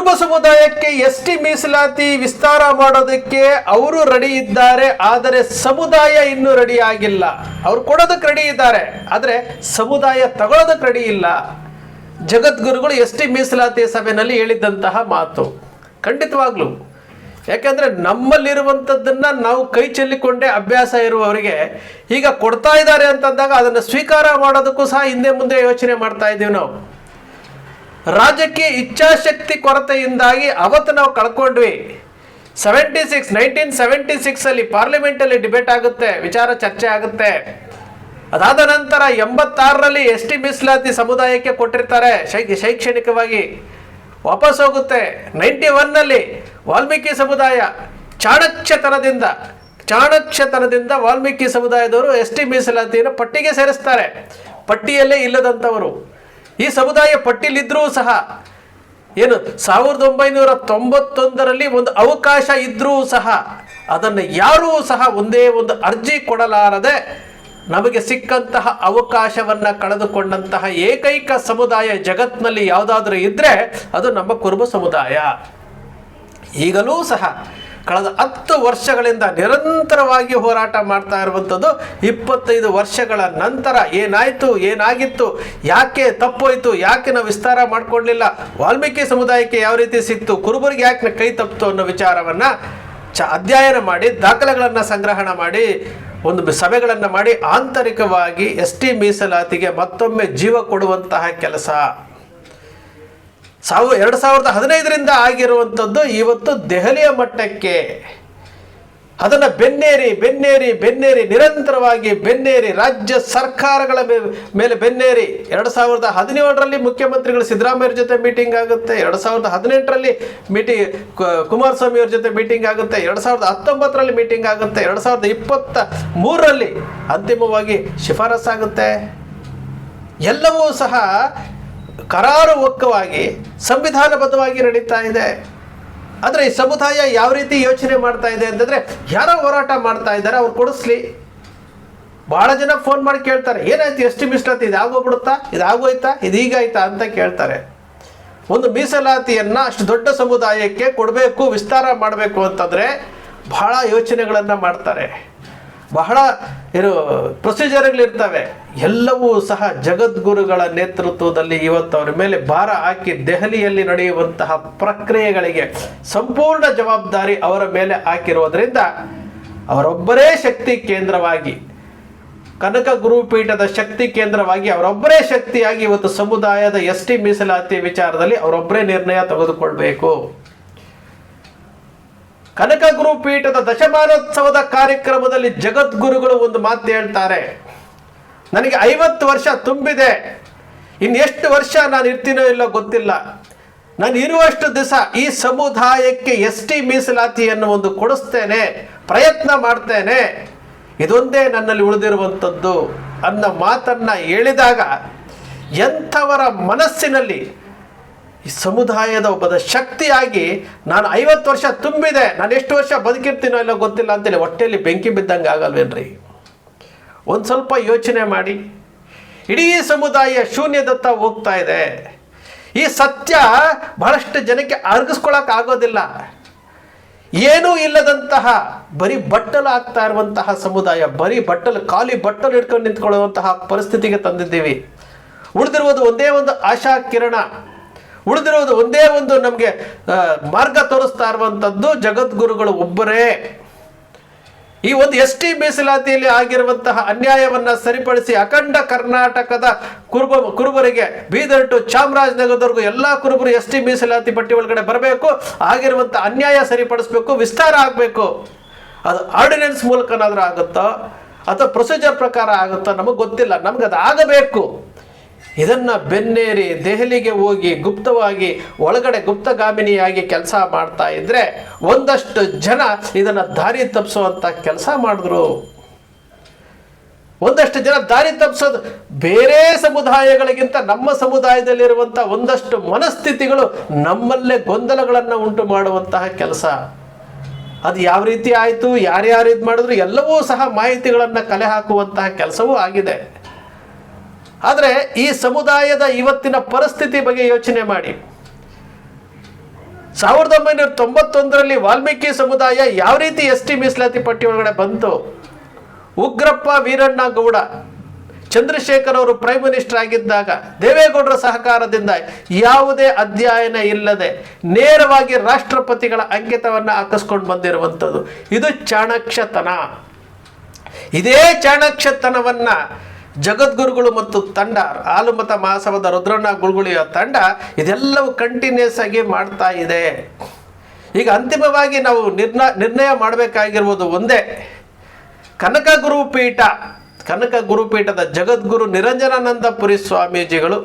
ಕುರುಬ ಸಮುದಾಯಕ್ಕೆ ಎಸ್.ಟಿ ಮೀಸಲಾತಿ ವಿಸ್ತಾರ ಮಾಡೋದಕ್ಕೆ ಅವರು ರೆಡಿ ಇದ್ದಾರೆ. ಆದರೆ ಸಮುದಾಯ ಇನ್ನೂ ರೆಡಿ ಆಗಿಲ್ಲ. ಅವ್ರು ಕೊಡೋದಕ್ಕೆ ರೆಡಿ ಇದ್ದಾರೆ, ಆದರೆ ಸಮುದಾಯ ತಗೊಳ್ಳೋದಕ್ಕೆ ರೆಡಿ ಇಲ್ಲ. ಜಗದ್ಗುರುಗಳು ಎಸ್.ಟಿ ಮೀಸಲಾತಿ ಸಭೆಯಲ್ಲಿ ಹೇಳಿದ್ದಂತಹ ಮಾತು ಖಂಡಿತವಾಗ್ಲೂ. ಯಾಕೆಂದ್ರೆ ನಮ್ಮಲ್ಲಿರುವಂಥದ್ದನ್ನ ನಾವು ಕೈ ಚೆಲ್ಲಿಕೊಂಡೇ ಅಭ್ಯಾಸ ಇರುವವರಿಗೆ ಈಗ ಕೊಡ್ತಾ ಇದ್ದಾರೆ ಅಂತಂದಾಗ ಅದನ್ನು ಸ್ವೀಕಾರ ಮಾಡೋದಕ್ಕೂ ಸಹ ಹಿಂದೆ ಮುಂದೆ ಯೋಚನೆ ಮಾಡ್ತಾ ಇದ್ದೀವಿ ನಾವು. ರಾಜಕೀಯ ಇಚ್ಛಾಶಕ್ತಿ ಕೊರತೆಯಿಂದಾಗಿ ಅವತ್ತು ನಾವು ಕಳ್ಕೊಂಡ್ವಿ. 1976 ಪಾರ್ಲಿಮೆಂಟಲ್ಲಿ ಡಿಬೇಟ್ ಆಗುತ್ತೆ, ವಿಚಾರ ಚರ್ಚೆ ಆಗುತ್ತೆ. ಅದಾದ ನಂತರ 86ರಲ್ಲಿ ಎಸ್.ಟಿ ಮೀಸಲಾತಿ ಸಮುದಾಯಕ್ಕೆ ಕೊಟ್ಟಿರ್ತಾರೆ, ಶೈಕ್ಷಣಿಕವಾಗಿ ವಾಪಸ್ ಹೋಗುತ್ತೆ. 91ನಲ್ಲಿ ವಾಲ್ಮೀಕಿ ಸಮುದಾಯ ಚಾಣಕ್ಷತನದಿಂದ ವಾಲ್ಮೀಕಿ ಸಮುದಾಯದವರು ಎಸ್.ಟಿ ಮೀಸಲಾತಿಯನ್ನು ಪಟ್ಟಿಗೆ ಸೇರಿಸ್ತಾರೆ. ಪಟ್ಟಿಯಲ್ಲೇ ಇಲ್ಲದಂಥವರು ಈ ಸಮುದಾಯ ಪಟ್ಟಿಲಿದ್ರೂ ಸಹ 1991ರಲ್ಲಿ ಒಂದು ಅವಕಾಶ ಇದ್ರೂ ಸಹ ಅದನ್ನು ಯಾರೂ ಸಹ ಒಂದೇ ಒಂದು ಅರ್ಜಿ ಕೊಡಲಾರದೆ ನಮಗೆ ಸಿಕ್ಕಂತಹ ಅವಕಾಶವನ್ನು ಕಳೆದುಕೊಂಡಂತಹ ಏಕೈಕ ಸಮುದಾಯ ಜಗತ್ತಿನಲ್ಲಿ ಯಾವುದಾದ್ರೂ ಇದ್ದರೆ ಅದು ನಮ್ಮ ಕುರುಬ ಸಮುದಾಯ. ಈಗಲೂ ಸಹ ಕಳೆದ 10 ವರ್ಷಗಳಿಂದ ನಿರಂತರವಾಗಿ ಹೋರಾಟ ಮಾಡ್ತಾ ಇರುವಂಥದ್ದು. 25 ವರ್ಷಗಳ ನಂತರ ಏನಾಗಿತ್ತು, ಯಾಕೆ ತಪ್ಪೋಯ್ತು, ಯಾಕೆ ನಾವು ವಿಸ್ತಾರ ಮಾಡ್ಕೊಳ್ಳಲಿಲ್ಲ, ವಾಲ್ಮೀಕಿ ಸಮುದಾಯಕ್ಕೆ ಯಾವ ರೀತಿ ಸಿಕ್ತು, ಕುರುಬರಿಗೆ ಯಾಕೆ ಕೈ ತಪ್ಪಿತು ಅನ್ನೋ ವಿಚಾರವನ್ನು ಅಧ್ಯಯನ ಮಾಡಿ, ದಾಖಲೆಗಳನ್ನು ಸಂಗ್ರಹಣ ಮಾಡಿ, ಒಂದು ಸಭೆಗಳನ್ನು ಮಾಡಿ ಆಂತರಿಕವಾಗಿ ಎಸ್.ಟಿ ಮೀಸಲಾತಿಗೆ ಮತ್ತೊಮ್ಮೆ ಜೀವ ಕೊಡುವಂತಹ ಕೆಲಸ 2015ರಿಂದ ಆಗಿರುವಂಥದ್ದು ಇವತ್ತು ದೆಹಲಿಯ ಮಟ್ಟಕ್ಕೆ ಅದನ್ನು ಬೆನ್ನೇರಿ ನಿರಂತರವಾಗಿ ರಾಜ್ಯ ಸರ್ಕಾರಗಳ ಮೇಲೆ ಬೆನ್ನೇರಿ 2017ರಲ್ಲಿ ಮುಖ್ಯಮಂತ್ರಿಗಳು ಸಿದ್ದರಾಮಯ್ಯ ಜೊತೆ ಮೀಟಿಂಗ್ ಆಗುತ್ತೆ, 2018ರಲ್ಲಿ ಕುಮಾರಸ್ವಾಮಿ ಅವ್ರ ಜೊತೆ ಮೀಟಿಂಗ್ ಆಗುತ್ತೆ, 2019ರಲ್ಲಿ ಮೀಟಿಂಗ್ ಆಗುತ್ತೆ, 2023ರಲ್ಲಿ ಅಂತಿಮವಾಗಿ ಶಿಫಾರಸ್ಸಾಗುತ್ತೆ. ಎಲ್ಲವೂ ಸಹ ಕರಾರುವಕ್ಕವಾಗಿ ಸಂವಿಧಾನಬದ್ಧವಾಗಿ ನಡೀತಾ ಇದೆ. ಆದರೆ ಈ ಸಮುದಾಯ ಯಾವ ರೀತಿ ಯೋಚನೆ ಮಾಡ್ತಾ ಇದೆ ಅಂತಂದರೆ, ಯಾರೋ ಹೋರಾಟ ಮಾಡ್ತಾ ಇದ್ದಾರೆ, ಅವ್ರು ಕೊಡಿಸ್ಲಿ. ಭಾಳ ಜನ ಫೋನ್ ಮಾಡಿ ಕೇಳ್ತಾರೆ, ಏನಾಯ್ತು ಎಸ್.ಟಿ ಮೀಸಲಾತಿ, ಇದಾಗೋಗ್ಬಿಡುತ್ತಾ, ಇದಾಗೋಯ್ತಾ, ಇದೀಗಾಯ್ತಾ ಅಂತ ಕೇಳ್ತಾರೆ. ಒಂದು ಮೀಸಲಾತಿಯನ್ನು ಅಷ್ಟು ದೊಡ್ಡ ಸಮುದಾಯಕ್ಕೆ ಕೊಡಬೇಕು, ವಿಸ್ತಾರ ಮಾಡಬೇಕು ಅಂತಂದರೆ ಬಹಳ ಯೋಚನೆಗಳನ್ನು ಮಾಡ್ತಾರೆ, ಬಹಳ ಪ್ರೊಸೀಜರ್ಗಳಿರ್ತವೆ. ಎಲ್ಲವೂ ಸಹ ಜಗದ್ಗುರುಗಳ ನೇತೃತ್ವದಲ್ಲಿ ಇವತ್ತು ಅವರ ಮೇಲೆ ಭಾರ ಹಾಕಿ ದೆಹಲಿಯಲ್ಲಿ ನಡೆಯುವಂತಹ ಪ್ರಕ್ರಿಯೆಗಳಿಗೆ ಸಂಪೂರ್ಣ ಜವಾಬ್ದಾರಿ ಅವರ ಮೇಲೆ ಹಾಕಿರುವುದರಿಂದ ಅವರೊಬ್ಬರೇ ಶಕ್ತಿ ಕೇಂದ್ರವಾಗಿ, ಕನಕ ಗುರುಪೀಠದ ಶಕ್ತಿ ಕೇಂದ್ರವಾಗಿ ಅವರೊಬ್ಬರೇ ಶಕ್ತಿಯಾಗಿ ಇವತ್ತು ಸಮುದಾಯದ ಎಸ್.ಟಿ ಮೀಸಲಾತಿ ವಿಚಾರದಲ್ಲಿ ಅವರೊಬ್ಬರೇ ನಿರ್ಣಯ ತೆಗೆದುಕೊಳ್ಬೇಕು. ಕನಕ ಗುರುಪೀಠದ ದಶಮಾನೋತ್ಸವದ ಕಾರ್ಯಕ್ರಮದಲ್ಲಿ ಜಗದ್ಗುರುಗಳು ಒಂದು ಮಾತು ಹೇಳ್ತಾರೆ, ನನಗೆ 50 ವರ್ಷ ತುಂಬಿದೆ, ಇನ್ನೆಷ್ಟು ವರ್ಷ ನಾನು ಇರ್ತೀನೋ ಇಲ್ಲೋ ಗೊತ್ತಿಲ್ಲ, ನಾನು ಇರುವಷ್ಟು ದಿವಸ ಈ ಸಮುದಾಯಕ್ಕೆ ಎಸ್.ಟಿ ಮೀಸಲಾತಿಯನ್ನು ಒಂದು ಕೊಡಿಸ್ತೇನೆ, ಪ್ರಯತ್ನ ಮಾಡ್ತೇನೆ, ಇದೊಂದೇ ನನ್ನಲ್ಲಿ ಉಳಿದಿರುವಂಥದ್ದು ಅನ್ನೋ ಮಾತನ್ನು ಹೇಳಿದಾಗ ಎಂಥವರ ಮನಸ್ಸಿನಲ್ಲಿ ಈ ಸಮುದಾಯದ ಒಬ್ಬದ ಶಕ್ತಿಯಾಗಿ ನಾನು 50 ವರ್ಷ ತುಂಬಿದೆ, ನಾನು ಎಷ್ಟು ವರ್ಷ ಬದುಕಿರ್ತೀನೋ ಇಲ್ಲ ಗೊತ್ತಿಲ್ಲ ಅಂತೇಳಿ ಹೊಟ್ಟೆಯಲ್ಲಿ ಬೆಂಕಿ ಬಿದ್ದಂಗೆ ಆಗಲ್ವೇನ್ರಿ? ಒಂದು ಸ್ವಲ್ಪ ಯೋಚನೆ ಮಾಡಿ. ಇಡೀ ಸಮುದಾಯ ಶೂನ್ಯದತ್ತ ಹೋಗ್ತಾ ಇದೆ. ಈ ಸತ್ಯ ಬಹಳಷ್ಟು ಜನಕ್ಕೆ ಅರಗಿಸ್ಕೊಳಕ್ಕೆ ಆಗೋದಿಲ್ಲ. ಏನೂ ಇಲ್ಲದಂತಹ ಬರೀ ಬಟ್ಟಲು ಆಗ್ತಾ ಇರುವಂತಹ ಸಮುದಾಯ, ಬರೀ ಖಾಲಿ ಬಟ್ಟಲು ಹಿಡ್ಕೊಂಡು ನಿಂತ್ಕೊಳ್ಳುವಂತಹ ಪರಿಸ್ಥಿತಿಗೆ ತಂದಿದ್ದೀವಿ. ಉಳಿದಿರುವುದು ಒಂದೇ ಒಂದು ಆಶಾ ಕಿರಣ, ಉಳಿದಿರುವುದು ಒಂದೇ ಒಂದು ನಮಗೆ ಮಾರ್ಗ ತೋರಿಸ್ತಾ ಇರುವಂಥದ್ದು ಜಗದ್ಗುರುಗಳು ಒಬ್ಬರೇ. ಈ ಒಂದು ಎಸ್.ಟಿ ಮೀಸಲಾತಿಯಲ್ಲಿ ಆಗಿರುವಂತಹ ಅನ್ಯಾಯವನ್ನು ಸರಿಪಡಿಸಿ ಅಖಂಡ ಕರ್ನಾಟಕದ ಕುರುಬರಿಗೆ ಬೀದರ್ ಟು ಚಾಮರಾಜನಗರದವರೆಗೂ ಎಲ್ಲ ಕುರುಬರು ಎಸ್.ಟಿ ಮೀಸಲಾತಿ ಪಟ್ಟಿ ಒಳಗಡೆ ಬರಬೇಕು, ಆಗಿರುವಂಥ ಅನ್ಯಾಯ ಸರಿಪಡಿಸಬೇಕು, ವಿಸ್ತಾರ ಆಗಬೇಕು. ಅದು ಆರ್ಡಿನೆನ್ಸ್ ಮೂಲಕನಾದರೂ ಆಗುತ್ತೋ ಅಥವಾ ಪ್ರೊಸೀಜರ್ ಪ್ರಕಾರ ಆಗುತ್ತೋ ನಮಗೆ ಗೊತ್ತಿಲ್ಲ, ನಮ್ಗೆ ಅದು ಆಗಬೇಕು. ಇದನ್ನು ಬೆನ್ನೇರಿ ದೆಹಲಿಗೆ ಹೋಗಿ ಗುಪ್ತವಾಗಿ ಒಳಗಡೆ ಗುಪ್ತಗಾಮಿನಿಯಾಗಿ ಕೆಲಸ ಮಾಡ್ತಾ ಇದ್ರೆ ಒಂದಷ್ಟು ಜನ ಇದನ್ನು ದಾರಿ ತಪ್ಪಿಸುವಂಥ ಕೆಲಸ ಮಾಡಿದ್ರು. ಒಂದಷ್ಟು ಜನ ದಾರಿ ತಪ್ಪಿಸೋದು ಬೇರೆ ಸಮುದಾಯಗಳಿಗಿಂತ ನಮ್ಮ ಸಮುದಾಯದಲ್ಲಿರುವಂಥ ಒಂದಷ್ಟು ಮನಸ್ಥಿತಿಗಳು ನಮ್ಮಲ್ಲೇ ಗೊಂದಲಗಳನ್ನು ಉಂಟು ಮಾಡುವಂತಹ ಕೆಲಸ. ಅದು ಯಾವ ರೀತಿ ಆಯಿತು, ಯಾರ್ಯಾರು ಇದು ಮಾಡಿದ್ರು ಎಲ್ಲವೂ ಸಹ ಮಾಹಿತಿಗಳನ್ನು ಕಲೆ ಹಾಕುವಂತಹ ಕೆಲಸವೂ ಆಗಿದೆ. ಆದರೆ ಈ ಸಮುದಾಯದ ಇವತ್ತಿನ ಪರಿಸ್ಥಿತಿ ಬಗ್ಗೆ ಯೋಚನೆ ಮಾಡಿ. 1991ರಲ್ಲಿ ವಾಲ್ಮೀಕಿ ಸಮುದಾಯ ಯಾವ ರೀತಿ ST ಮೀಸಲಾತಿ ಪಟ್ಟಿ ಒಳಗಡೆ ಬಂತು? ಉಗ್ರಪ್ಪ ವೀರಣ್ಣ ಗೌಡ, ಚಂದ್ರಶೇಖರ್ ಅವರು ಪ್ರೈಮ್ ಮಿನಿಸ್ಟರ್ ಆಗಿದ್ದಾಗ ದೇವೇಗೌಡರ ಸಹಕಾರದಿಂದ ಯಾವುದೇ ಅಧ್ಯಯನ ಇಲ್ಲದೆ ನೇರವಾಗಿ ರಾಷ್ಟ್ರಪತಿಗಳ ಅಂಕಿತವನ್ನು ಹಾಕಿಸ್ಕೊಂಡು ಬಂದಿರುವಂಥದ್ದು. ಇದು ಚಾಣಕ್ಷತನ. ಇದೇ ಚಾಣಕ್ಷತನವನ್ನ ಜಗದ್ಗುರುಗಳು ಮತ್ತು ತಂಡ, ಹಾಲುಮತ ಮಹಾಸಭಾದ ರುದ್ರಣ್ಣ ಗುಳ್ಗುಳಿಯ ತಂಡ ಇದೆಲ್ಲವೂ ಕಂಟಿನ್ಯೂಸ್ ಆಗಿ ಮಾಡ್ತಾ ಇದೆ. ಈಗ ಅಂತಿಮವಾಗಿ ನಾವು ನಿರ್ಣಯ ಮಾಡಬೇಕಾಗಿರುವುದು ಒಂದೇ. ಕನಕ ಗುರುಪೀಠದ ಜಗದ್ಗುರು ನಿರಂಜನಾನಂದಪುರಿ ಸ್ವಾಮೀಜಿಗಳು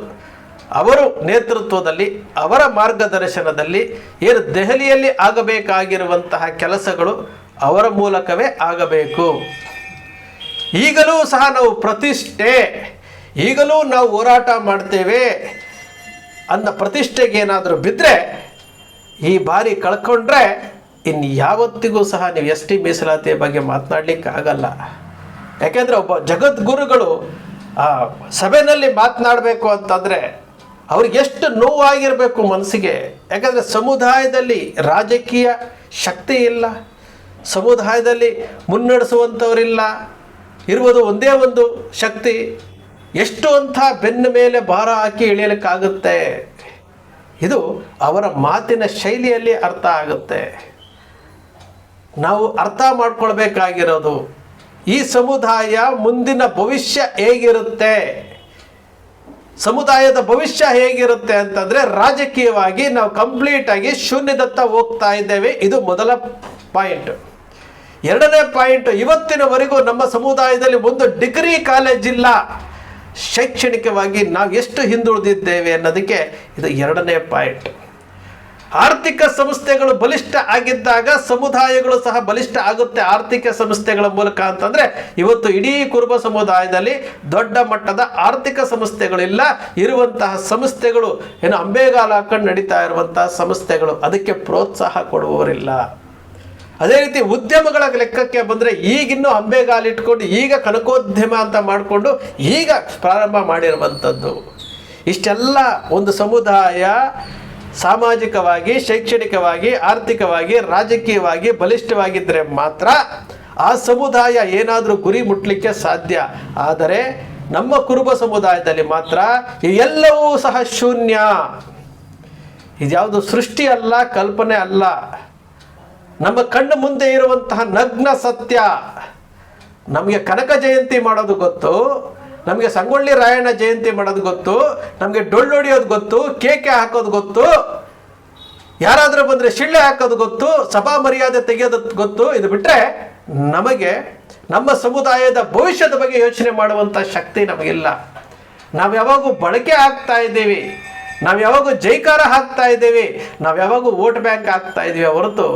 ಅವರು ನೇತೃತ್ವದಲ್ಲಿ, ಅವರ ಮಾರ್ಗದರ್ಶನದಲ್ಲಿ ಏನು ದೆಹಲಿಯಲ್ಲಿ ಆಗಬೇಕಾಗಿರುವಂತಹ ಕೆಲಸಗಳು ಅವರ ಮೂಲಕವೇ ಆಗಬೇಕು. ಈಗಲೂ ಸಹ ನಾವು ಪ್ರತಿಷ್ಠೆ, ಈಗಲೂ ನಾವು ಹೋರಾಟ ಮಾಡ್ತೇವೆ ಅಂದ ಪ್ರತಿಷ್ಠೆಗೆ ಏನಾದರೂ ಬಿದ್ದರೆ ಈ ಬಾರಿ ಕಳ್ಕೊಂಡ್ರೆ ಇನ್ನು ಯಾವತ್ತಿಗೂ ಸಹ ನೀವು ST ಮೀಸಲಾತಿಯ ಬಗ್ಗೆ ಮಾತನಾಡಲಿಕ್ಕೆ ಆಗಲ್ಲ. ಯಾಕೆಂದರೆ ಒಬ್ಬ ಜಗದ್ಗುರುಗಳು ಸಭೆಯಲ್ಲಿ ಮಾತನಾಡಬೇಕು ಅಂತಂದರೆ ಅವ್ರಿಗೆ ಎಷ್ಟು ನೋವಾಗಿರಬೇಕು ಮನಸ್ಸಿಗೆ. ಯಾಕಂದರೆ ಸಮುದಾಯದಲ್ಲಿ ರಾಜಕೀಯ ಶಕ್ತಿ ಇಲ್ಲ, ಸಮುದಾಯದಲ್ಲಿ ಮುನ್ನಡೆಸುವಂಥವರಿಲ್ಲ, ಇರುವುದು ಒಂದೇ ಒಂದು ಶಕ್ತಿ. ಎಷ್ಟು ಅಂತ ಬೆನ್ನ ಮೇಲೆ ಭಾರ ಹಾಕಿ ಇಳಿಯಲಿಕ್ಕಾಗುತ್ತೆ? ಇದು ಅವರ ಮಾತಿನ ಶೈಲಿಯಲ್ಲಿ ಅರ್ಥ ಆಗುತ್ತೆ. ನಾವು ಅರ್ಥ ಮಾಡ್ಕೊಳ್ಬೇಕಾಗಿರೋದು ಈ ಸಮುದಾಯ ಮುಂದಿನ ಭವಿಷ್ಯ ಹೇಗಿರುತ್ತೆ, ಸಮುದಾಯದ ಭವಿಷ್ಯ ಹೇಗಿರುತ್ತೆ ಅಂತಂದರೆ ರಾಜಕೀಯವಾಗಿ ನಾವು ಕಂಪ್ಲೀಟಾಗಿ ಶೂನ್ಯದತ್ತ ಹೋಗ್ತಾ ಇದ್ದೇವೆ. ಇದು ಮೊದಲ ಪಾಯಿಂಟ್. ಎರಡನೇ ಪಾಯಿಂಟ್, ಇವತ್ತಿನವರೆಗೂ ನಮ್ಮ ಸಮುದಾಯದಲ್ಲಿ ಒಂದು ಡಿಗ್ರಿ ಕಾಲೇಜ್ ಇಲ್ಲ. ಶೈಕ್ಷಣಿಕವಾಗಿ ನಾವು ಎಷ್ಟು ಹಿಂದುಳಿದಿದ್ದೇವೆ ಅನ್ನೋದಕ್ಕೆ ಇದು ಎರಡನೇ ಪಾಯಿಂಟ್. ಆರ್ಥಿಕ ಸಂಸ್ಥೆಗಳು ಬಲಿಷ್ಠ ಆಗಿದ್ದಾಗ ಸಮುದಾಯಗಳು ಸಹ ಬಲಿಷ್ಠ ಆಗುತ್ತೆ ಆರ್ಥಿಕ ಸಂಸ್ಥೆಗಳ ಮೂಲಕ ಅಂತಂದರೆ ಇವತ್ತು ಇಡೀ ಕುರುಬ ಸಮುದಾಯದಲ್ಲಿ ದೊಡ್ಡ ಮಟ್ಟದ ಆರ್ಥಿಕ ಸಂಸ್ಥೆಗಳಿಲ್ಲ. ಇರುವಂತಹ ಸಂಸ್ಥೆಗಳು ಏನು ಅಂಬೆಗಾಲ ಹಾಕೊಂಡು ನಡೀತಾ ಇರುವಂತಹ ಸಂಸ್ಥೆಗಳು, ಅದಕ್ಕೆ ಪ್ರೋತ್ಸಾಹ ಕೊಡುವವರಿಲ್ಲ. ಅದೇ ರೀತಿ ಉದ್ಯಮಗಳ ಲೆಕ್ಕಕ್ಕೆ ಬಂದರೆ ಈಗಿನ್ನೂ ಅಂಬೆಗಾಲಿಟ್ಕೊಂಡು ಈಗ ಕನಕೋದ್ಯಮ ಅಂತ ಮಾಡಿಕೊಂಡು ಈಗ ಪ್ರಾರಂಭ ಮಾಡಿರುವಂಥದ್ದು. ಇಷ್ಟೆಲ್ಲ ಒಂದು ಸಮುದಾಯ ಸಾಮಾಜಿಕವಾಗಿ, ಶೈಕ್ಷಣಿಕವಾಗಿ, ಆರ್ಥಿಕವಾಗಿ, ರಾಜಕೀಯವಾಗಿ ಬಲಿಷ್ಠವಾಗಿದ್ದರೆ ಮಾತ್ರ ಆ ಸಮುದಾಯ ಏನಾದರೂ ಗುರಿ ಮುಟ್ಟಲಿಕ್ಕೆ ಸಾಧ್ಯ. ಆದರೆ ನಮ್ಮ ಕುರುಬ ಸಮುದಾಯದಲ್ಲಿ ಮಾತ್ರ ಎಲ್ಲವೂ ಸಹ ಶೂನ್ಯ. ಇದ್ಯಾವುದು ಸೃಷ್ಟಿ ಅಲ್ಲ, ಕಲ್ಪನೆ ಅಲ್ಲ, ನಮ್ಮ ಕಣ್ಣು ಮುಂದೆ ಇರುವಂತಹ ನಗ್ನ ಸತ್ಯ. ನಮಗೆ ಕನಕ ಜಯಂತಿ ಮಾಡೋದು ಗೊತ್ತು, ನಮಗೆ ಸಂಗೊಳ್ಳಿ ರಾಯಣ್ಣ ಜಯಂತಿ ಮಾಡೋದು ಗೊತ್ತು, ನಮಗೆ ಡೊಳ್ಳು ಹೊಡಿಯೋದು ಗೊತ್ತು, ಕೇಕೆ ಹಾಕೋದು ಗೊತ್ತು, ಯಾರಾದರೂ ಬಂದರೆ ಶಿಳ್ಳೆ ಹಾಕೋದು ಗೊತ್ತು, ಸಭಾ ಮರ್ಯಾದೆ ತೆಗೆಯೋದು ಗೊತ್ತು. ಇದು ಬಿಟ್ಟರೆ ನಮಗೆ ನಮ್ಮ ಸಮುದಾಯದ ಭವಿಷ್ಯದ ಬಗ್ಗೆ ಯೋಚನೆ ಮಾಡುವಂಥ ಶಕ್ತಿ ನಮಗಿಲ್ಲ. ನಾವು ಯಾವಾಗೂ ಬಳಕೆ ಆಗ್ತಾ ಇದ್ದೀವಿ, ನಾವು ಯಾವಾಗೂ ಜೈಕಾರ ಹಾಕ್ತಾ ಇದ್ದೀವಿ, ನಾವು ಯಾವಾಗೂ ವೋಟ್ ಬ್ಯಾಂಕ್ ಆಗ್ತಾ ಇದ್ದೀವಿ ಹೊರತು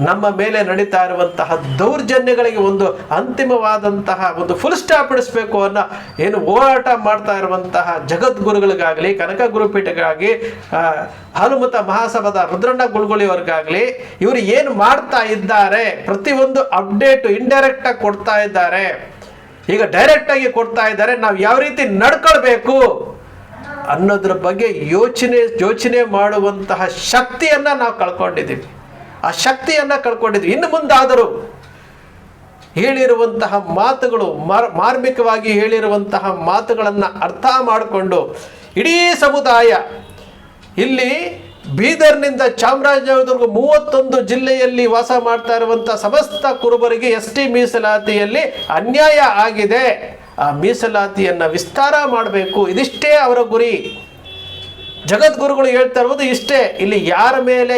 ನಮ್ಮ ಮೇಲೆ ನಡೀತಾ ಇರುವಂತಹ ದೌರ್ಜನ್ಯಗಳಿಗೆ ಒಂದು ಅಂತಿಮವಾದಂತಹ ಒಂದು ಫುಲ್ ಸ್ಟಾಪ್ ಇಡಿಸ್ಬೇಕು ಅನ್ನೋ ಏನು ಹೋರಾಟ ಮಾಡ್ತಾ ಇರುವಂತಹ ಜಗದ್ಗುರುಗಳಿಗಾಗಲಿ, ಕನಕ ಗುರುಪೀಠಗಾಗಿ, ಹಾಲುಮತ ಮಹಾಸಭಾದ ರುದ್ರಣ್ಣ ಗುಳ್ಗುಳಿಯವ್ರಿಗಾಗಲಿ, ಇವರು ಏನು ಮಾಡ್ತಾ ಇದ್ದಾರೆ, ಪ್ರತಿಯೊಂದು ಅಪ್ಡೇಟು ಇಂಡೈರೆಕ್ಟಾಗಿ ಕೊಡ್ತಾ ಇದ್ದಾರೆ. ಈಗ ಡೈರೆಕ್ಟಾಗಿ ಕೊಡ್ತಾ ಇದ್ದಾರೆ. ನಾವು ಯಾವ ರೀತಿ ನಡ್ಕೊಳ್ಬೇಕು ಅನ್ನೋದ್ರ ಬಗ್ಗೆ ಯೋಚನೆ ಮಾಡುವಂತಹ ಶಕ್ತಿಯನ್ನು ನಾವು ಕಳ್ಕೊಂಡಿದ್ದೀವಿ. ಆ ಶಕ್ತಿಯನ್ನು ಕಳ್ಕೊಂಡಿದ್ವಿ. ಇನ್ನು ಮುಂದಾದರೂ ಹೇಳಿರುವಂತಹ ಮಾತುಗಳು, ಮಾರ್ಮಿಕವಾಗಿ ಹೇಳಿರುವಂತಹ ಮಾತುಗಳನ್ನು ಅರ್ಥ ಮಾಡಿಕೊಂಡು ಇಡೀ ಸಮುದಾಯ, ಇಲ್ಲಿ ಬೀದರ್ನಿಂದ ಚಾಮರಾಜನಗರವರೆಗೂ 31 ಜಿಲ್ಲೆಯಲ್ಲಿ ವಾಸ ಮಾಡ್ತಾ ಇರುವಂಥ ಸಮಸ್ತ ಕುರುಬರಿಗೆ ST ಮೀಸಲಾತಿಯಲ್ಲಿ ಅನ್ಯಾಯ ಆಗಿದೆ. ಆ ಮೀಸಲಾತಿಯನ್ನು ವಿಸ್ತಾರ ಮಾಡಬೇಕು. ಇದಿಷ್ಟೇ ಅವರ ಗುರಿ. ಜಗದ್ಗುರುಗಳು ಹೇಳ್ತಾ ಇರ್ಬೋದು ಇಷ್ಟೇ. ಇಲ್ಲಿ ಯಾರ ಮೇಲೆ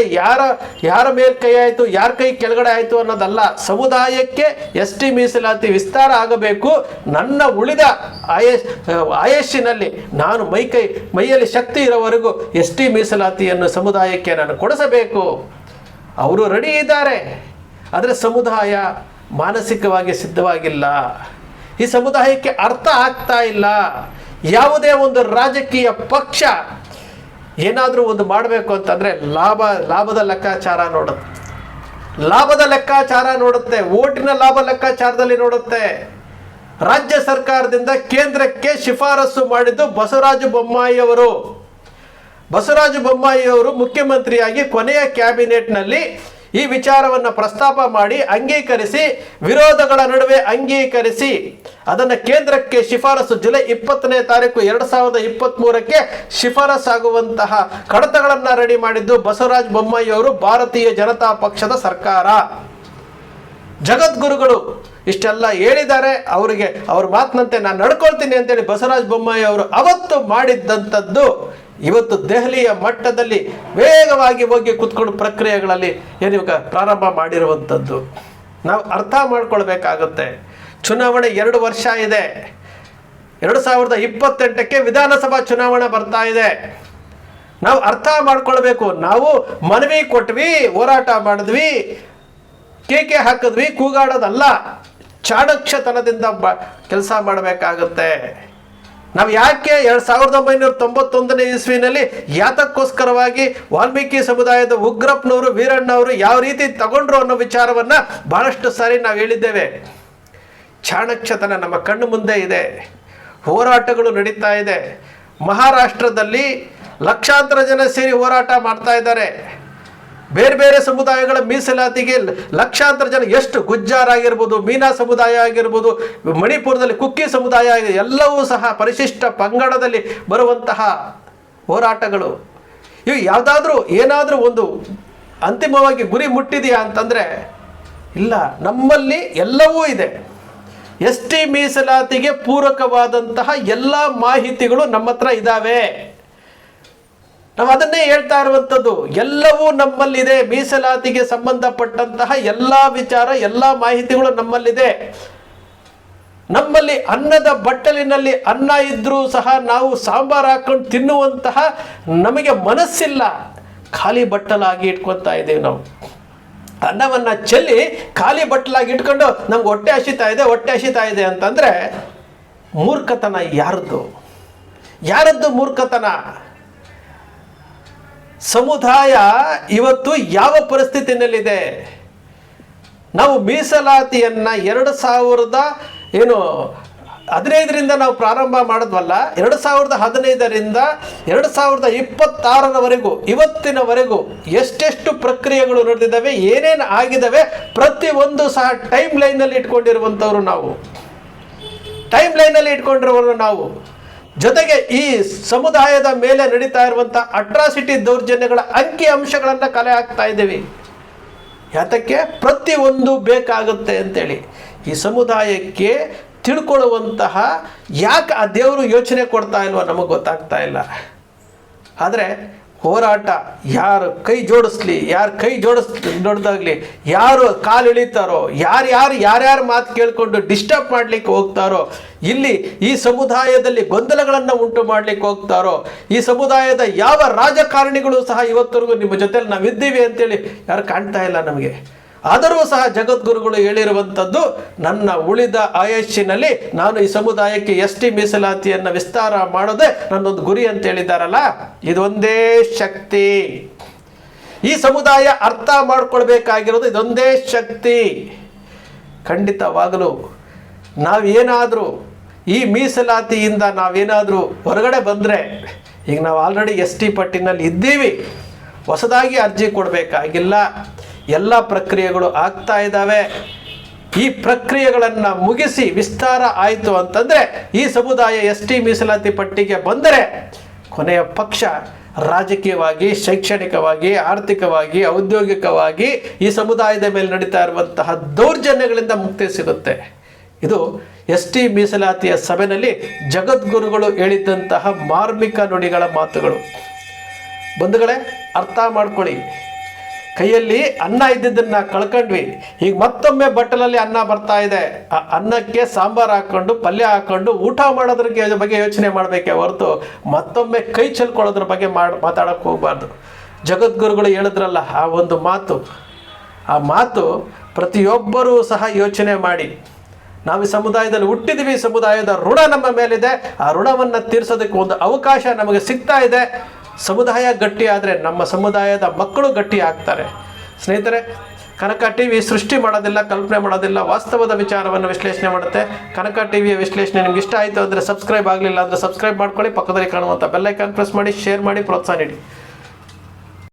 ಕೈ ಆಯಿತು, ಯಾರ ಕೈ ಕೆಳಗಡೆ ಆಯಿತು ಅನ್ನೋದಲ್ಲ. ಸಮುದಾಯಕ್ಕೆ ST ಮೀಸಲಾತಿ ವಿಸ್ತಾರ ಆಗಬೇಕು. ನನ್ನ ಉಳಿದ ಆಯಸ್ಸಿನಲ್ಲಿ ನಾನು ಮೈಯಲ್ಲಿ ಶಕ್ತಿ ಇರೋವರೆಗೂ ST ಮೀಸಲಾತಿಯನ್ನು ಸಮುದಾಯಕ್ಕೆ ನಾನು ಕೊಡಿಸಬೇಕು. ಅವರು ರೆಡಿ ಇದ್ದಾರೆ. ಆದರೆ ಸಮುದಾಯ ಮಾನಸಿಕವಾಗಿ ಸಿದ್ಧವಾಗಿಲ್ಲ. ಈ ಸಮುದಾಯಕ್ಕೆ ಅರ್ಥ ಆಗ್ತಾ ಇಲ್ಲ. ಯಾವುದೇ ಒಂದು ರಾಜಕೀಯ ಪಕ್ಷ ಏನಾದರೂ ಒಂದು ಮಾಡಬೇಕು ಅಂತಂದರೆ ಲಾಭದ ಲೆಕ್ಕಾಚಾರ ನೋಡುತ್ತೆ, ಓಟಿನ ಲಾಭ ಲೆಕ್ಕಾಚಾರದಲ್ಲಿ ನೋಡುತ್ತೆ. ರಾಜ್ಯ ಸರ್ಕಾರದಿಂದ ಕೇಂದ್ರಕ್ಕೆ ಶಿಫಾರಸು ಮಾಡಿದ್ದು ಬಸವರಾಜ ಬೊಮ್ಮಾಯಿ ಅವರು. ಬಸವರಾಜ ಬೊಮ್ಮಾಯಿ ಅವರು ಮುಖ್ಯಮಂತ್ರಿಯಾಗಿ ಕೊನೆಯ ಕ್ಯಾಬಿನೆಟ್ನಲ್ಲಿ ಈ ವಿಚಾರವನ್ನು ಪ್ರಸ್ತಾಪ ಮಾಡಿ ಅಂಗೀಕರಿಸಿ, ವಿರೋಧಗಳ ನಡುವೆ ಅಂಗೀಕರಿಸಿ ಅದನ್ನು ಕೇಂದ್ರಕ್ಕೆ ಶಿಫಾರಸು ಜುಲೈ 20ನೇ ತಾರೀಕು 2023ಕ್ಕೆ ಶಿಫಾರಸಾಗುವಂತಹ ಕಡತಗಳನ್ನು ರೆಡಿ ಮಾಡಿದ್ದು ಬಸವರಾಜ ಬೊಮ್ಮಾಯಿ ಅವರು, ಭಾರತೀಯ ಜನತಾ ಪಕ್ಷದ ಸರ್ಕಾರ. ಜಗದ್ಗುರುಗಳು ಇಷ್ಟೆಲ್ಲ ಹೇಳಿದ್ದಾರೆ, ಅವರಿಗೆ ಅವ್ರ ಮಾತಿನಂತೆ ನಾನು ನಡ್ಕೊಳ್ತೀನಿ ಅಂತೇಳಿ ಬಸವರಾಜ ಬೊಮ್ಮಾಯಿ ಅವರು ಅವತ್ತು ಮಾಡಿದ್ದಂಥದ್ದು ಇವತ್ತು ದೆಹಲಿಯ ಮಟ್ಟದಲ್ಲಿ ವೇಗವಾಗಿ ಹೋಗಿ ಕುತ್ಕೊಂಡು ಪ್ರಕ್ರಿಯೆಗಳಲ್ಲಿ ಏನಿವಾಗ ಪ್ರಾರಂಭ ಮಾಡಿರುವಂಥದ್ದು ನಾವು ಅರ್ಥ ಮಾಡ್ಕೊಳ್ಬೇಕಾಗುತ್ತೆ. ಚುನಾವಣೆ 2 ವರ್ಷ ಇದೆ. 2028ಕ್ಕೆ ವಿಧಾನಸಭಾ ಚುನಾವಣೆ ಬರ್ತಾ ಇದೆ. ನಾವು ಅರ್ಥ ಮಾಡ್ಕೊಳ್ಬೇಕು. ನಾವು ಮನವಿ ಕೊಟ್ವಿ, ಹೋರಾಟ ಮಾಡಿದ್ವಿ, ಕೇಕೆ ಹಾಕಿದ್ವಿ, ಕೂಗಾಡೋದಲ್ಲ, ಚಾಣಕ್ಷತನದಿಂದ ಕೆಲಸ ಮಾಡಬೇಕಾಗುತ್ತೆ. ನಾವು ಯಾಕೆ 1991ನೇ ಇಸ್ವಿನಲ್ಲಿ ಯಾತಕ್ಕೋಸ್ಕರವಾಗಿ ವಾಲ್ಮೀಕಿ ಸಮುದಾಯದ ಉಗ್ರಪ್ಪನವರು, ವೀರಣ್ಣವರು ಯಾವ ರೀತಿ ತಗೊಂಡ್ರು ಅನ್ನೋ ವಿಚಾರವನ್ನು ಬಹಳಷ್ಟು ಸಾರಿ ನಾವು ಹೇಳಿದ್ದೇವೆ. ಚಾಣಕ್ಷತನ ನಮ್ಮ ಕಣ್ಣು ಮುಂದೆ ಇದೆ. ಹೋರಾಟಗಳು ನಡೀತಾ ಇದೆ. ಮಹಾರಾಷ್ಟ್ರದಲ್ಲಿ ಲಕ್ಷಾಂತರ ಜನ ಸೇರಿ ಹೋರಾಟ ಮಾಡ್ತಾ ಇದ್ದಾರೆ. ಬೇರೆ ಬೇರೆ ಸಮುದಾಯಗಳ ಮೀಸಲಾತಿಗೆ ಲಕ್ಷಾಂತರ ಜನ, ಎಷ್ಟು ಗುಜ್ಜಾರ್ ಆಗಿರ್ಬೋದು, ಮೀನಾ ಸಮುದಾಯ ಆಗಿರ್ಬೋದು, ಮಣಿಪುರದಲ್ಲಿ ಕುಕ್ಕಿ ಸಮುದಾಯ ಎಲ್ಲವೂ ಸಹ ಪರಿಶಿಷ್ಟ ಪಂಗಡದಲ್ಲಿ ಬರುವಂತಹ ಹೋರಾಟಗಳು. ಇವು ಯಾವುದಾದ್ರೂ ಏನಾದರೂ ಒಂದು ಅಂತಿಮವಾಗಿ ಗುರಿ ಮುಟ್ಟಿದೆಯಾ ಅಂತಂದರೆ ಇಲ್ಲ. ನಮ್ಮಲ್ಲಿ ಎಲ್ಲವೂ ಇದೆ. ST ಮೀಸಲಾತಿಗೆ ಪೂರಕವಾದಂತಹ ಎಲ್ಲ ಮಾಹಿತಿಗಳು ನಮ್ಮ ಹತ್ರ ಇದ್ದಾವೆ. ನಾವು ಅದನ್ನೇ ಹೇಳ್ತಾ ಇರುವಂಥದ್ದು. ಎಲ್ಲವೂ ನಮ್ಮಲ್ಲಿದೆ. ಮೀಸಲಾತಿಗೆ ಸಂಬಂಧಪಟ್ಟಂತಹ ಎಲ್ಲ ವಿಚಾರ, ಎಲ್ಲ ಮಾಹಿತಿಗಳು ನಮ್ಮಲ್ಲಿದೆ. ನಮ್ಮಲ್ಲಿ ಅನ್ನದ ಬಟ್ಟಲಿನಲ್ಲಿ ಅನ್ನ ಇದ್ರೂ ಸಹ ನಾವು ಸಾಂಬಾರು ಹಾಕೊಂಡು ತಿನ್ನುವಂತಹ ನಮಗೆ ಮನಸ್ಸಿಲ್ಲ. ಖಾಲಿ ಬಟ್ಟಲಾಗಿ ಇಟ್ಕೊತಾ ಇದ್ದೇವೆ ನಾವು. ಅನ್ನವನ್ನು ಚೆಲ್ಲಿ ಖಾಲಿ ಬಟ್ಟಲಾಗಿ ಇಟ್ಕೊಂಡು ನಮ್ಗೆ ಹೊಟ್ಟೆ ಹಸಿತಾ ಇದೆ ಅಂತಂದರೆ ಮೂರ್ಖತನ. ಯಾರದ್ದು ಮೂರ್ಖತನ? ಸಮುದಾಯ ಇವತ್ತು ಯಾವ ಪರಿಸ್ಥಿತಿನಲ್ಲಿದೆ? ನಾವು ಮೀಸಲಾತಿಯನ್ನು 2015ರಿಂದ ನಾವು ಪ್ರಾರಂಭ ಮಾಡಿದ್ವಲ್ಲ, 2015ರಿಂದ 2026ರವರೆಗೂ ಇವತ್ತಿನವರೆಗೂ ಎಷ್ಟೆಷ್ಟು ಪ್ರಕ್ರಿಯೆಗಳು ನಡೆದಿದ್ದಾವೆ, ಏನೇನು ಆಗಿದ್ದಾವೆ, ಪ್ರತಿಯೊಂದು ಸಹ ಟೈಮ್ ಲೈನಲ್ಲಿ ಇಟ್ಕೊಂಡಿರುವಂಥವ್ರು ನಾವು. ಜೊತೆಗೆ ಈ ಸಮುದಾಯದ ಮೇಲೆ ನಡೀತಾ ಇರುವಂಥ ಅಟ್ರಾಸಿಟಿ, ದೌರ್ಜನ್ಯಗಳ ಅಂಕಿ ಅಂಶಗಳನ್ನು ಕಲೆ ಹಾಕ್ತಾ ಇದ್ದೀವಿ. ಯಾತಕ್ಕೆ? ಪ್ರತಿಯೊಂದು ಬೇಕಾಗುತ್ತೆ ಅಂತೇಳಿ ಈ ಸಮುದಾಯಕ್ಕೆ ತಿಳ್ಕೊಳ್ಳುವಂತಹ ಯಾಕೆ ಆ ದೇವರು ಯೋಚನೆ ಕೊಡ್ತಾ ಇಲ್ವೋ ನಮಗೆ ಗೊತ್ತಾಗ್ತಾ ಇಲ್ಲ. ಆದರೆ ಹೋರಾಟ ಯಾರು ಕೈ ಜೋಡಿಸ್ಲಿ, ಯಾರು ಕೈ ನೋಡ್ದಾಗ್ಲಿ, ಯಾರು ಕಾಲು ಇಳಿತಾರೋ, ಯಾರ್ಯಾರು ಮಾತು ಕೇಳಿಕೊಂಡು ಡಿಸ್ಟರ್ಬ್ ಮಾಡಲಿಕ್ಕೆ ಹೋಗ್ತಾರೋ, ಇಲ್ಲಿ ಈ ಸಮುದಾಯದಲ್ಲಿ ಗೊಂದಲಗಳನ್ನು ಉಂಟು ಮಾಡಲಿಕ್ಕೆ ಹೋಗ್ತಾರೋ, ಈ ಸಮುದಾಯದ ಯಾವ ರಾಜಕಾರಣಿಗಳು ಸಹ ಇವತ್ತರೆಗೂ ನಿಮ್ಮ ಜೊತೆಲಿ ನಾವಿದ್ದೀವಿ ಅಂತೇಳಿ ಯಾರು ಕಾಣ್ತಾ ಇಲ್ಲ ನಮಗೆ. ಆದರೂ ಸಹ ಜಗದ್ಗುರುಗಳು ಹೇಳಿರುವಂಥದ್ದು, ನನ್ನ ಉಳಿದ ಆಯಸ್ಸಿನಲ್ಲಿ ನಾನು ಈ ಸಮುದಾಯಕ್ಕೆ ST ಮೀಸಲಾತಿಯನ್ನು ವಿಸ್ತಾರ ಮಾಡೋದೇ ನನ್ನೊಂದು ಗುರಿ ಅಂತ ಹೇಳಿದ್ದಾರಲ್ಲ, ಇದೊಂದೇ ಶಕ್ತಿ. ಈ ಸಮುದಾಯ ಅರ್ಥ ಮಾಡ್ಕೊಳ್ಬೇಕಾಗಿರೋದು ಇದೊಂದೇ ಶಕ್ತಿ. ಖಂಡಿತವಾಗಲೂ ನಾವೇನಾದರೂ ಈ ಮೀಸಲಾತಿಯಿಂದ ನಾವೇನಾದರೂ ಹೊರಗಡೆ ಬಂದರೆ, ಈಗ ನಾವು ಆಲ್ರೆಡಿ ST ಪಟ್ಟಿನಲ್ಲಿ ಇದ್ದೀವಿ, ಹೊಸದಾಗಿ ಅರ್ಜಿ ಕೊಡಬೇಕಾಗಿಲ್ಲ. ಎಲ್ಲ ಪ್ರಕ್ರಿಯೆಗಳು ಆಗ್ತಾ ಇದ್ದಾವೆ. ಈ ಪ್ರಕ್ರಿಯೆಗಳನ್ನು ಮುಗಿಸಿ ವಿಸ್ತಾರ ಆಯಿತು ಅಂತಂದರೆ ಈ ಸಮುದಾಯ ST ಮೀಸಲಾತಿ ಪಟ್ಟಿಗೆ ಬಂದರೆ ಕೊನೆಯ ಪಕ್ಷ ರಾಜಕೀಯವಾಗಿ, ಶೈಕ್ಷಣಿಕವಾಗಿ, ಆರ್ಥಿಕವಾಗಿ, ಔದ್ಯೋಗಿಕವಾಗಿ ಈ ಸಮುದಾಯದ ಮೇಲೆ ನಡೀತಾ ಇರುವಂತಹ ದೌರ್ಜನ್ಯಗಳಿಂದ ಮುಕ್ತಿ ಸಿಗುತ್ತೆ. ಇದು ST ಮೀಸಲಾತಿಯ ಸಭೆಯಲ್ಲಿ ಜಗದ್ಗುರುಗಳು ಹೇಳಿದ್ದಂತಹ ಮಾರ್ಮಿಕ ನುಡಿಗಳ ಮಾತುಗಳು. ಬಂಧುಗಳೇ, ಅರ್ಥ ಮಾಡ್ಕೊಳ್ಳಿ. ಕೈಯಲ್ಲಿ ಅನ್ನ ಇದ್ದಿದ್ದನ್ನು ಕಳ್ಕೊಂಡ್ವಿ, ಈಗ ಮತ್ತೊಮ್ಮೆ ಬಟ್ಟಲಲ್ಲಿ ಅನ್ನ ಬರ್ತಾ ಇದೆ. ಆ ಅನ್ನಕ್ಕೆ ಸಾಂಬಾರು ಹಾಕ್ಕೊಂಡು, ಪಲ್ಯ ಹಾಕ್ಕೊಂಡು ಊಟ ಮಾಡೋದ್ರ ಬಗ್ಗೆ ಯೋಚನೆ ಮಾಡಬೇಕೇ ಹೊರತು ಮತ್ತೊಮ್ಮೆ ಕೈ ಚೆಲ್ಕೊಳ್ಳೋದ್ರ ಬಗ್ಗೆ ಮಾತಾಡೋಕ್ಕೆ ಹೋಗಬಾರ್ದು. ಜಗದ್ಗುರುಗಳು ಹೇಳಿದ್ರಲ್ಲ ಆ ಒಂದು ಮಾತು, ಆ ಮಾತು ಪ್ರತಿಯೊಬ್ಬರೂ ಸಹ ಯೋಚನೆ ಮಾಡಿ. ನಾವು ಈ ಸಮುದಾಯದಲ್ಲಿ ಹುಟ್ಟಿದ್ವಿ, ಸಮುದಾಯದ ಋಣ ನಮ್ಮ ಮೇಲಿದೆ. ಆ ಋಣವನ್ನು ತೀರಿಸೋದಕ್ಕೆ ಒಂದು ಅವಕಾಶ ನಮಗೆ ಸಿಗ್ತಾ ಇದೆ. ಸಮುದಾಯ ಗಟ್ಟಿ ಆದರೆ ನಮ್ಮ ಸಮುದಾಯದ ಮಕ್ಕಳು ಗಟ್ಟಿ ಆಗ್ತಾರೆ. ಸ್ನೇಹಿತರೆ, ಕನಕ ಟಿವಿ ಸೃಷ್ಟಿ ಮಾಡೋದಿಲ್ಲ, ಕಲ್ಪನೆ ಮಾಡೋದಿಲ್ಲ, ವಾಸ್ತವದ ವಿಚಾರವನ್ನು ವಿಶ್ಲೇಷಣೆ ಮಾಡುತ್ತೆ. ಕನಕ ಟಿವಿಯ ವಿಶ್ಲೇಷಣೆ ನಿಮ್ಗೆ ಇಷ್ಟ ಆಯಿತು ಅಂದರೆ ಸಬ್ಸ್ಕ್ರೈಬ್ ಆಗಲಿಲ್ಲ ಅಂದರೆ ಸಬ್ಸ್ಕ್ರೈಬ್ ಮಾಡ್ಕೊಳ್ಳಿ. ಪಕ್ಕದಲ್ಲಿ ಕಾಣುವಂಥ ಬೆಲ್ ಐಕಾನ್ ಪ್ರೆಸ್ ಮಾಡಿ, ಶೇರ್ ಮಾಡಿ, ಪ್ರೋತ್ಸಾಹ ನೀಡಿ.